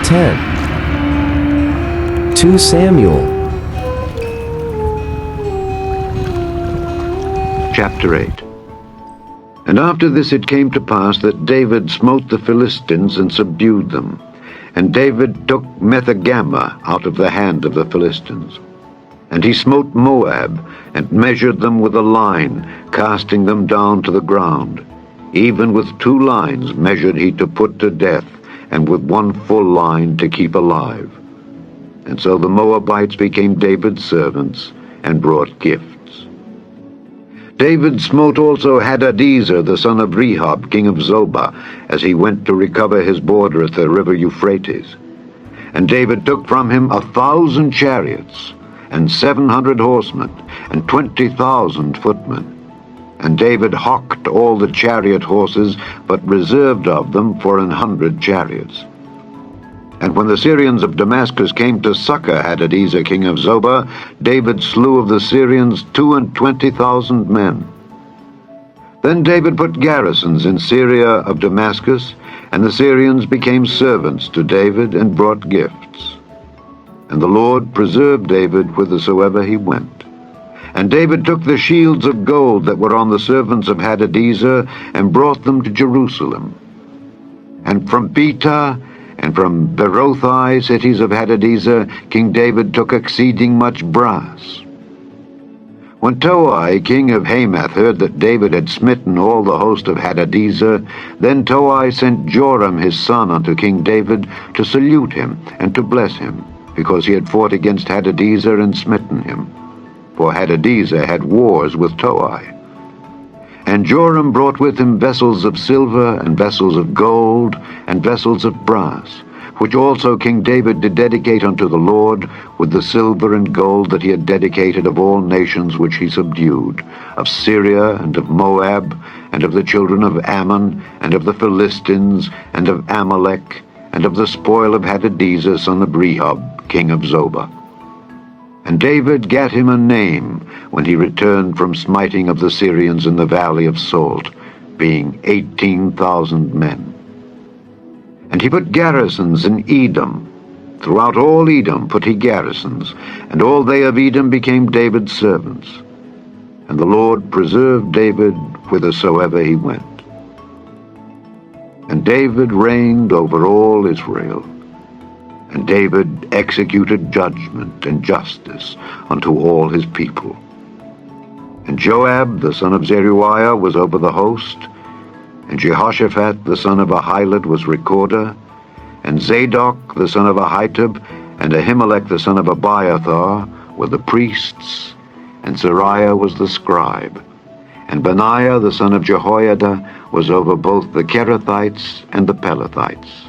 10. 2 Samuel. Chapter 8. And after this it came to pass that David smote the Philistines and subdued them. And David took Methegama out of the hand of the Philistines. And he smote Moab, and measured them with a line, casting them down to the ground. Even with 2 lines measured he to put to death, and with 1 full line to keep alive. And so the Moabites became David's servants, and brought gifts. David smote also Hadadezer the son of Rehob, king of Zobah, as he went to recover his border at the river Euphrates. And David took from him 1,000 chariots, and 700 horsemen, and 20,000 footmen. And David hocked all the chariot horses, but reserved of them for 100 chariots. And when the Syrians of Damascus came to succor Hadadezer king of Zobah, David slew of the Syrians 22,000 men. Then David put garrisons in Syria of Damascus, and the Syrians became servants to David and brought gifts. And the Lord preserved David whithersoever he went. And David took the shields of gold that were on the servants of Hadadezer, and brought them to Jerusalem. And from Betah, and from Berothai, cities of Hadadezer, King David took exceeding much brass. When Toi, king of Hamath, heard that David had smitten all the host of Hadadezer, then Toi sent Joram his son unto King David to salute him and to bless him, because he had fought against Hadadezer and smitten him. For Hadadezer had wars with Toi. And Joram brought with him vessels of silver, and vessels of gold, and vessels of brass, which also King David did dedicate unto the Lord, with the silver and gold that he had dedicated of all nations which he subdued, of Syria, and of Moab, and of the children of Ammon, and of the Philistines, and of Amalek, and of the spoil of Hadadezer son of Rehob, king of Zobah. And David gat him a name when he returned from smiting of the Syrians in the valley of Salt, being 18,000 men. And he put garrisons in Edom. Throughout all Edom put he garrisons, and all they of Edom became David's servants. And the Lord preserved David whithersoever he went. And David reigned over all Israel. And David executed judgment and justice unto all his people. And Joab the son of Zeruiah was over the host, and Jehoshaphat the son of Ahilud was recorder, and Zadok the son of Ahitub, and Ahimelech the son of Abiathar were the priests, and Zariah was the scribe, and Benaiah the son of Jehoiada was over both the Kerethites and the Pelethites.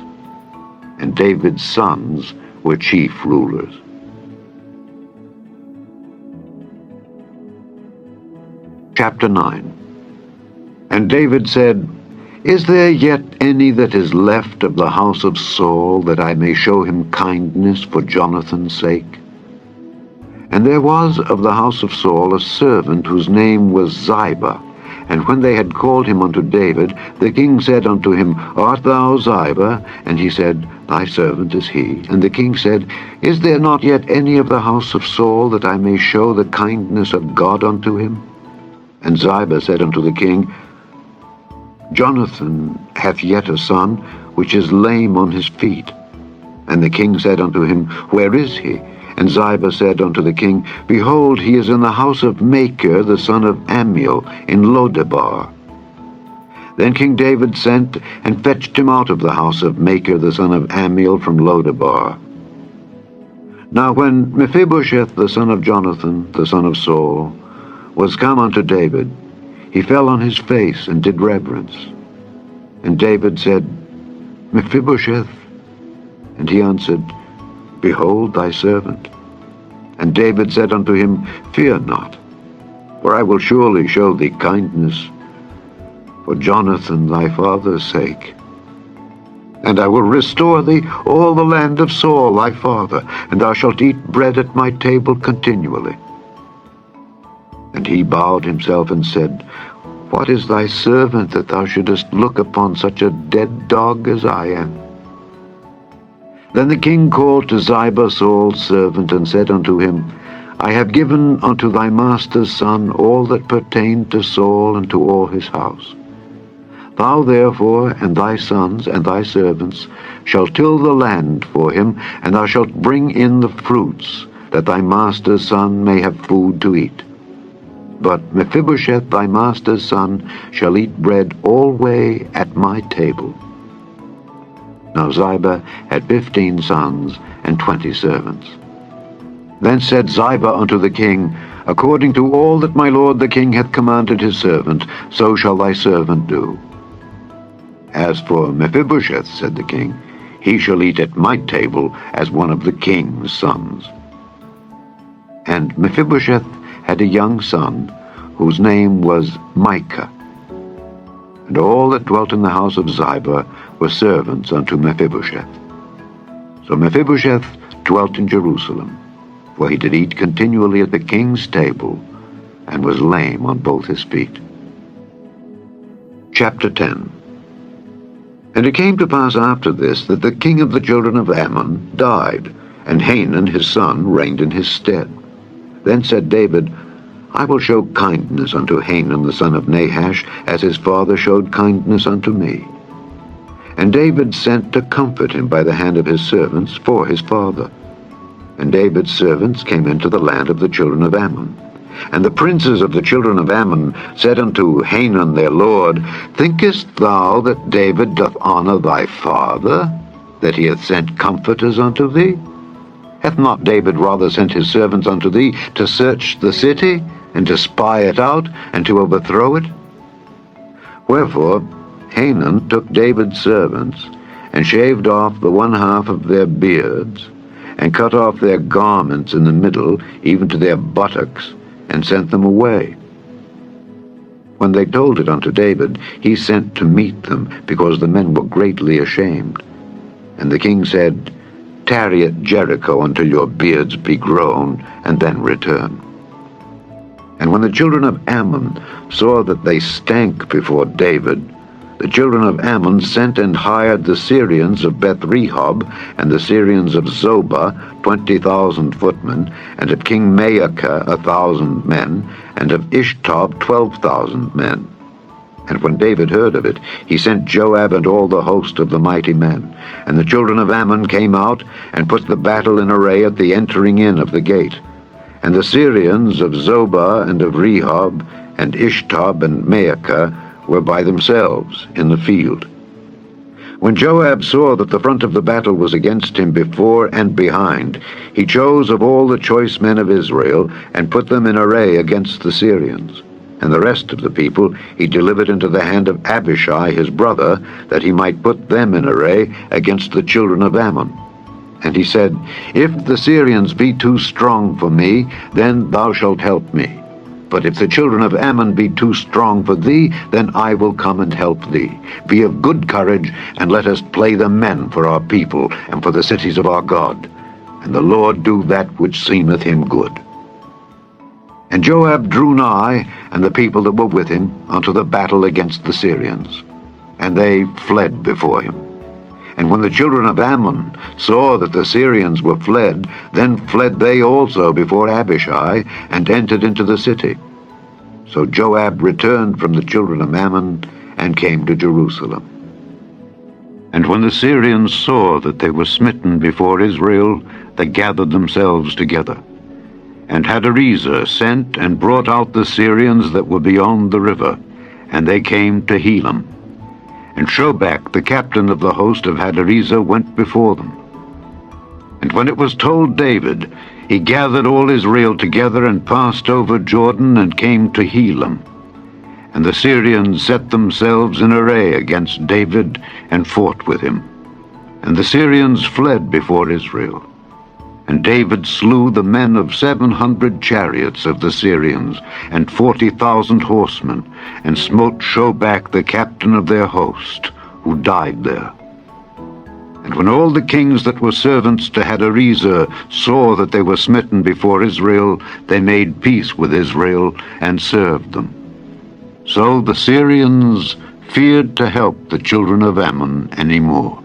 And David's sons were chief rulers. Chapter 9. And David said, Is there yet any that is left of the house of Saul, that I may show him kindness for Jonathan's sake? And there was of the house of Saul a servant whose name was Ziba. And when they had called him unto David, the king said unto him, Art thou Ziba? And he said, Thy servant is he. And the king said, Is there not yet any of the house of Saul, that I may show the kindness of God unto him? And Ziba said unto the king, Jonathan hath yet a son, which is lame on his feet. And the king said unto him, Where is he? And Ziba said unto the king, Behold, he is in the house of Machir, the son of Ammiel, in Lodebar. Then King David sent and fetched him out of the house of Machir, the son of Ammiel, from Lodebar. Now when Mephibosheth, the son of Jonathan, the son of Saul, was come unto David, he fell on his face and did reverence. And David said, Mephibosheth. And he answered, Behold thy servant. And David said unto him, Fear not, for I will surely show thee kindness, for Jonathan thy father's sake. And I will restore thee all the land of Saul thy father, and thou shalt eat bread at my table continually. And he bowed himself and said, What is thy servant, that thou shouldest look upon such a dead dog as I am? Then the king called to Ziba, Saul's servant, and said unto him, I have given unto thy master's son all that pertained to Saul and to all his house. Thou therefore and thy sons and thy servants shall till the land for him, and thou shalt bring in the fruits, that thy master's son may have food to eat. But Mephibosheth thy master's son shall eat bread alway at my table. Now Ziba had 15 sons and 20 servants. Then said Ziba unto the king, According to all that my lord the king hath commanded his servant, so shall thy servant do. As for Mephibosheth, said the king, he shall eat at my table as one of the king's sons. And Mephibosheth had a young son, whose name was Micah. And all that dwelt in the house of Ziba were servants unto Mephibosheth. So Mephibosheth dwelt in Jerusalem, for he did eat continually at the king's table, and was lame on both his feet. Chapter 10. And it came to pass after this, that the king of the children of Ammon died, and Hanun his son reigned in his stead. Then said David, I will show kindness unto Hanun the son of Nahash, as his father showed kindness unto me. And David sent to comfort him by the hand of his servants for his father. And David's servants came into the land of the children of Ammon. And the princes of the children of Ammon said unto Hanun their lord, Thinkest thou that David doth honor thy father, that he hath sent comforters unto thee? Hath not David rather sent his servants unto thee to search the city, and to spy it out, and to overthrow it? Wherefore Hanun took David's servants, and shaved off the one half of their beards, and cut off their garments in the middle, even to their buttocks, and sent them away. When they told it unto David, he sent to meet them, because the men were greatly ashamed. And the king said, Tarry at Jericho until your beards be grown, and then return. And when the children of Ammon saw that they stank before David, the children of Ammon sent and hired the Syrians of Beth-rehob, and the Syrians of Zobah, 20,000 footmen, and of King Maacah 1,000 men, and of Ishtob 12,000 men. And when David heard of it, he sent Joab and all the host of the mighty men. And the children of Ammon came out, and put the battle in array at the entering in of the gate. And the Syrians of Zobah and of Rehob, and Ishtob and Maacah, were by themselves in the field. When Joab saw that the front of the battle was against him before and behind, he chose of all the choice men of Israel, and put them in array against the Syrians. And the rest of the people he delivered into the hand of Abishai his brother, that he might put them in array against the children of Ammon. And he said, If the Syrians be too strong for me, then thou shalt help me. But if the children of Ammon be too strong for thee, then I will come and help thee. Be of good courage, and let us play the men for our people, and for the cities of our God. And the Lord do that which seemeth him good. And Joab drew nigh, and the people that were with him, unto the battle against the Syrians. And they fled before him. And when the children of Ammon saw that the Syrians were fled, then fled they also before Abishai, and entered into the city. So Joab returned from the children of Ammon, and came to Jerusalem. And when the Syrians saw that they were smitten before Israel, they gathered themselves together. And Hadarezer sent and brought out the Syrians that were beyond the river, and they came to Helam. And Shobach, the captain of the host of Hadarezer, went before them. And when it was told David, he gathered all Israel together, and passed over Jordan, and came to Helam. And the Syrians set themselves in array against David, and fought with him. And the Syrians fled before Israel. And David slew the men of 700 chariots of the Syrians, and 40,000 horsemen, and smote Shobach the captain of their host, who died there. And when all the kings that were servants to Hadarezer saw that they were smitten before Israel, they made peace with Israel, and served them. So the Syrians feared to help the children of Ammon any more.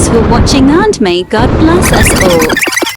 Thanks for watching, and may God bless us all.